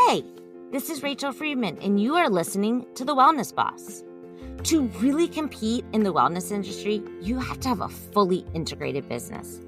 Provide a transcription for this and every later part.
Hey, this is Rachel Friedman, and you are listening to The Wellness Boss. To really compete in the wellness industry, you have to have a fully integrated business.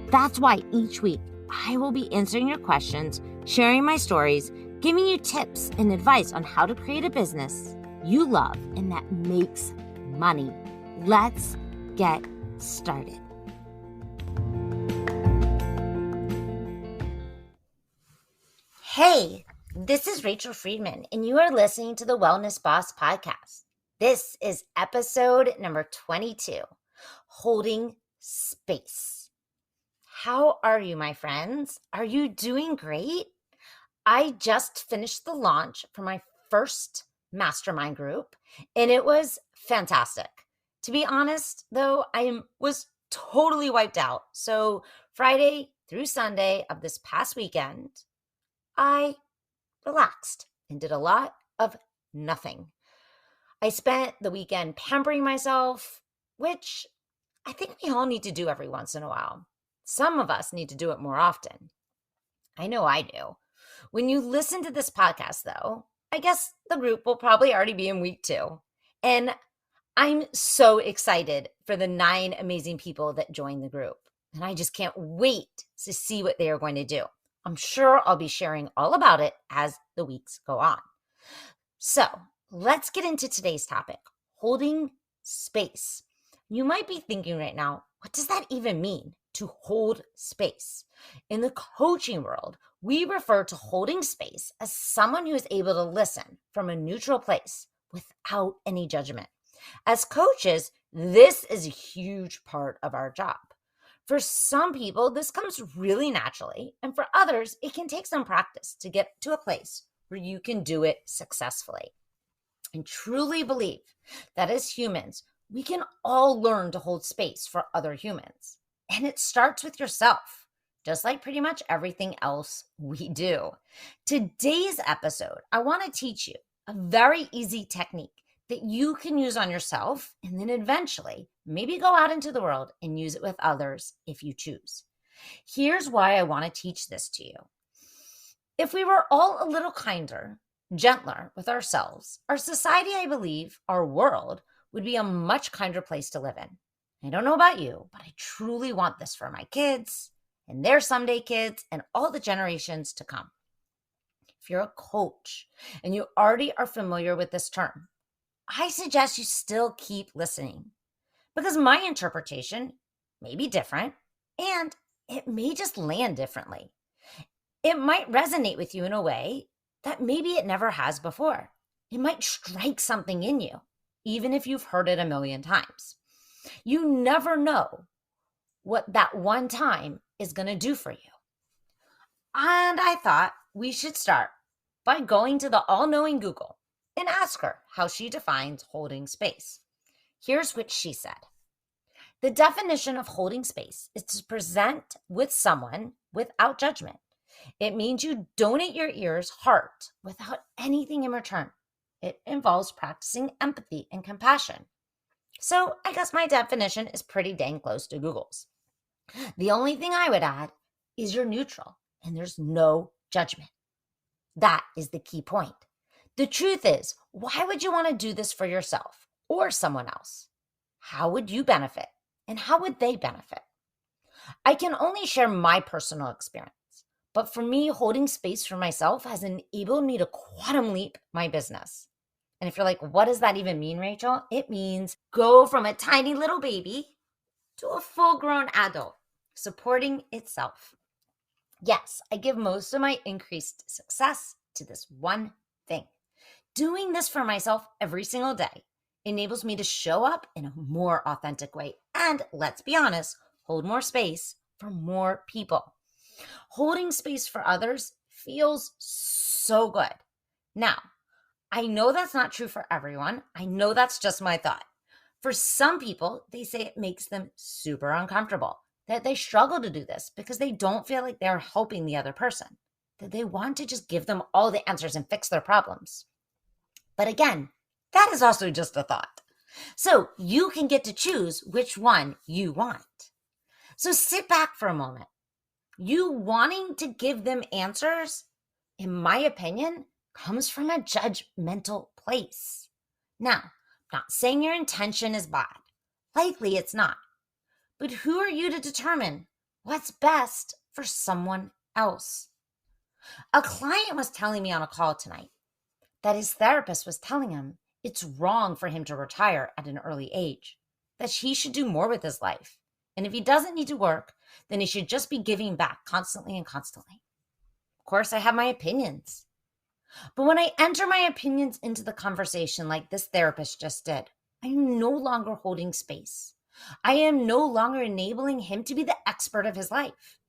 That's why each week I will be answering your questions, sharing my stories, giving you tips and advice on how to create a business you love and that makes money. Let's get started. Hey, this is Rachel Friedman, and you are listening to the Wellness Boss podcast. This is episode number 22, Holding Space. How are you, my friends? Are you doing great? I just finished the launch for my first mastermind group, and it was fantastic. To be honest, though, I was totally wiped out. So Friday through Sunday of this past weekend, I relaxed and did a lot of nothing. I spent the weekend pampering myself, which I think we all need to do every once in a while. Some of us need to do it more often. I know I do. When you listen to this podcast, though, I guess the group will probably already be in week 2. And I'm so excited for the 9 amazing people that joined the group. And I just can't wait to see what they are going to do. I'm sure I'll be sharing all about it as the weeks go on. So let's get into today's topic, holding space. You might be thinking right now, what does that even mean, to hold space? In the coaching world, we refer to holding space as someone who is able to listen from a neutral place without any judgment. As coaches, this is a huge part of our job. For some people, this comes really naturally, and for others, it can take some practice to get to a place where you can do it successfully. And truly believe that as humans, we can all learn to hold space for other humans. And it starts with yourself, just like pretty much everything else we do. Today's episode, I want to teach you a very easy technique that you can use on yourself and then eventually maybe go out into the world and use it with others if you choose. Here's why I want to teach this to you. If we were all a little kinder, gentler with ourselves, our society, I believe, our world would be a much kinder place to live in. I don't know about you, but I truly want this for my kids and their someday kids and all the generations to come. If you're a coach and you already are familiar with this term, I suggest you still keep listening because my interpretation may be different and it may just land differently. It might resonate with you in a way that maybe it never has before. It might strike something in you, even if you've heard it a million times. You never know what that one time is going to do for you. And I thought we should start by going to the all-knowing Google and ask her how she defines holding space. Here's what she said. The definition of holding space is to present with someone without judgment. It means you donate your ears, heart, without anything in return. It involves practicing empathy and compassion. So I guess my definition is pretty dang close to Google's. The only thing I would add is you're neutral and there's no judgment. That is the key point. The truth is, why would you want to do this for yourself or someone else? How would you benefit and how would they benefit? I can only share my personal experience, but for me, holding space for myself has enabled me to quantum leap my business. And if you're like, what does that even mean, Rachel? It means go from a tiny little baby to a full-grown adult, supporting itself. Yes, I give most of my increased success to this one thing. Doing this for myself every single day enables me to show up in a more authentic way and, let's be honest, hold more space for more people. Holding space for others feels so good. Now, I know that's not true for everyone. I know that's just my thought. For some people, they say it makes them super uncomfortable, that they struggle to do this because they don't feel like they're helping the other person, that they want to just give them all the answers and fix their problems. But again, that is also just a thought. So you can get to choose which one you want. So sit back for a moment. You wanting to give them answers in my opinion, comes from a judgmental place. Now, I'm not saying your intention is bad. Likely it's not. But who are you to determine what's best for someone else? A client was telling me on a call tonight that his therapist was telling him it's wrong for him to retire at an early age, that he should do more with his life. And if he doesn't need to work, then he should just be giving back constantly and constantly. Of course, I have my opinions. But when I enter my opinions into the conversation like this therapist just did, I am no longer holding space. I am no longer enabling him to be the expert of his life.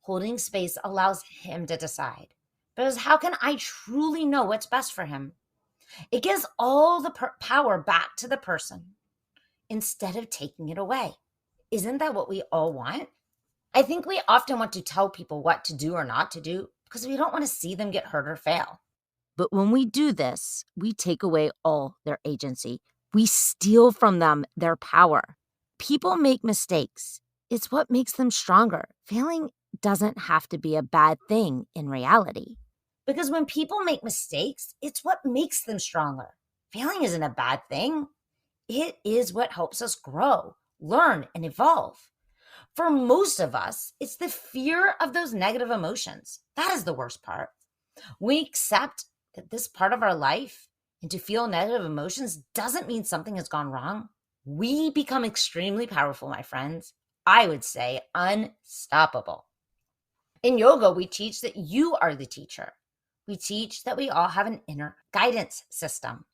Holding space allows him to decide. Because how can I truly know what's best for him? It gives all the power back to the person instead of taking it away. Isn't that what we all want? I think we often want to tell people what to do or not to do because we don't want to see them get hurt or fail. But when we do this, we take away all their agency. We steal from them their power. People make mistakes. It's what makes them stronger. Failing doesn't have to be a bad thing in reality. Because when people make mistakes, it's what makes them stronger. Failing isn't a bad thing. It is what helps us grow, learn, and evolve. For most of us, it's the fear of those negative emotions. That is the worst part. We accept that this part of our life and to feel negative emotions doesn't mean something has gone wrong. We become extremely powerful, my friends. I would say unstoppable. In yoga, we teach that you are the teacher. We teach that we all have an inner guidance system,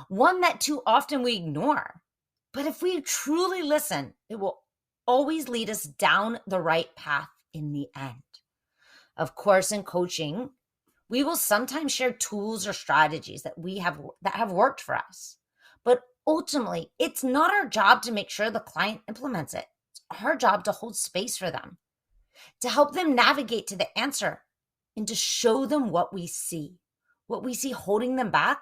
one that too often we ignore. But if we truly listen, it will always lead us down the right path in the end. Of course, in coaching, we will sometimes share tools or strategies that have worked for us. But ultimately, it's not our job to make sure the client implements it. It's our job to hold space for them, to help them navigate to the answer, and to show them what we see holding them back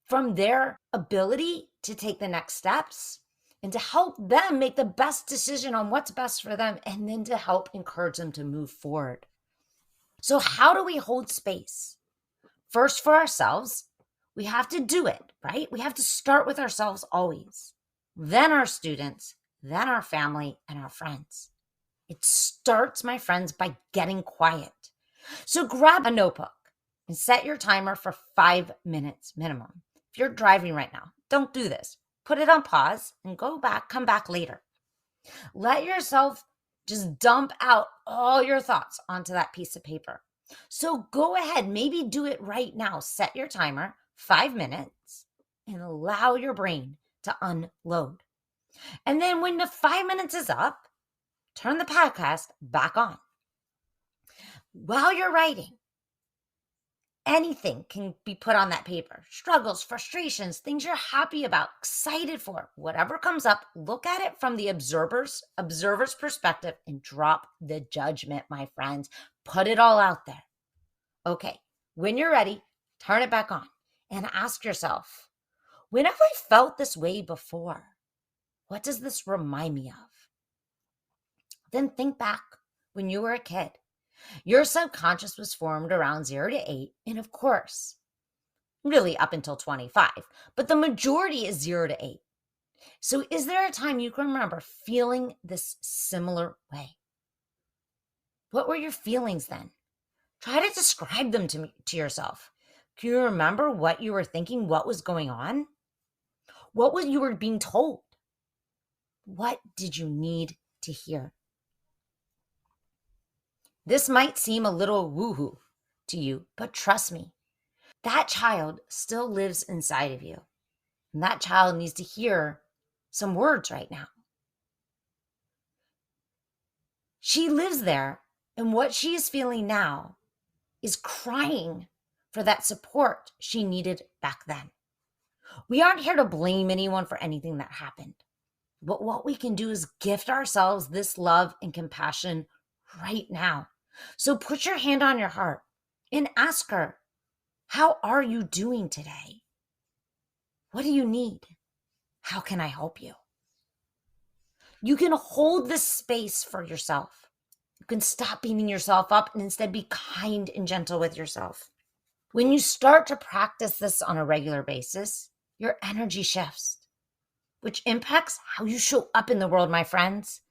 from their ability to take the next steps, and to help them make the best decision on what's best for them, and then to help encourage them to move forward. So how do we hold space? First, for ourselves, we have to do it, right? We have to start with ourselves always. Then our students, then our family, and our friends. It starts, my friends, by getting quiet. So grab a notebook and set your timer for 5 minutes minimum. If you're driving right now, don't do this. Put it on pause and come back later. Let yourself just dump out all your thoughts onto that piece of paper. So go ahead, maybe do it right now. Set your timer, 5 minutes, and allow your brain to unload. And then when the 5 minutes is up, turn the podcast back on. While you're writing, anything can be put on that paper. Struggles, frustrations, things you're happy about, excited for, whatever comes up, look at it from the observer's perspective and drop the judgment, my friends. Put it all out there. Okay, when you're ready, turn it back on and ask yourself, when have I felt this way before? What does this remind me of? Then think back when you were a kid. Your subconscious was formed around 0 to 8, and of course, really up until 25, but the majority is 0 to 8. So is there a time you can remember feeling this similar way? What were your feelings then? Try to describe them to yourself. Can you remember what you were thinking, what was going on? What was you were being told? What did you need to hear? This might seem a little woohoo to you, but trust me, that child still lives inside of you. And that child needs to hear some words right now. She lives there, and what she is feeling now is crying for that support she needed back then. We aren't here to blame anyone for anything that happened. But what we can do is gift ourselves this love and compassion right now. So put your hand on your heart and ask her, how are you doing today? What do you need? How can I help you? You can hold this space for yourself. You can stop beating yourself up and instead be kind and gentle with yourself. When you start to practice this on a regular basis, your energy shifts, which impacts how you show up in the world, my friends.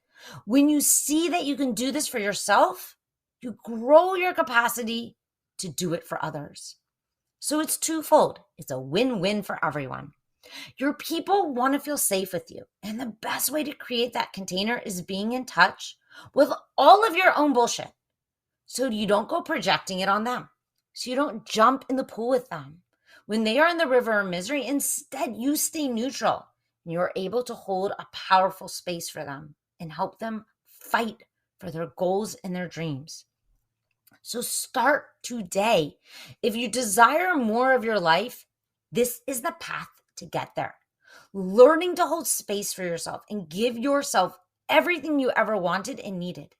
When you see that you can do this for yourself, you grow your capacity to do it for others. So it's twofold. It's a win-win for everyone. Your people want to feel safe with you. And the best way to create that container is being in touch with all of your own bullshit. So you don't go projecting it on them. So you don't jump in the pool with them. When they are in the river of misery, instead you stay neutral and you're able to hold a powerful space for them and help them fight for their goals and their dreams. So start today. If you desire more of your life, this is the path to get there. Learning to hold space for yourself and give yourself everything you ever wanted and needed.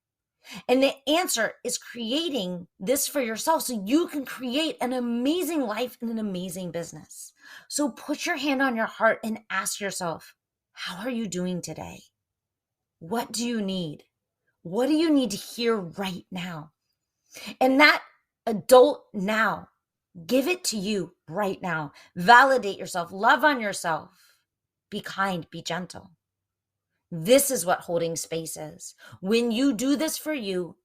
And the answer is creating this for yourself so you can create an amazing life and an amazing business. So put your hand on your heart and ask yourself, how are you doing today? What do you need? What do you need to hear right now? And that adult now, give it to you right now. Validate yourself. Love on yourself. Be kind. Be gentle. This is what holding space is. When you do this for you,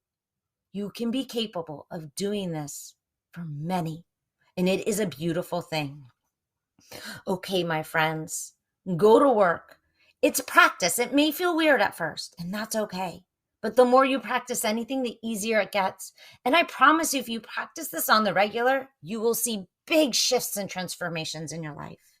you can be capable of doing this for many. And it is a beautiful thing. Okay, my friends, go to work. It's practice. It may feel weird at first, and that's okay. But the more you practice anything, the easier it gets. And I promise you, if you practice this on the regular, you will see big shifts and transformations in your life.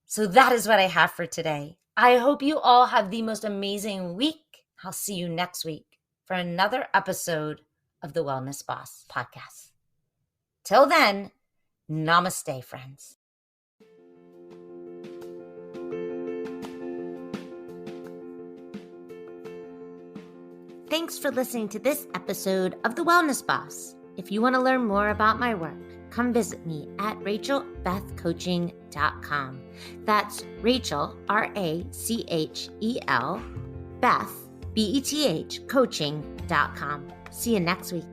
So that is what I have for today. I hope you all have the most amazing week. I'll see you next week for another episode of the Wellness Boss podcast. Till then, namaste, friends. Thanks for listening to this episode of The Wellness Boss. If you want to learn more about my work, come visit me at rachelbethcoaching.com. That's Rachel, Rachel, Beth, Beth, coaching.com. See you next week.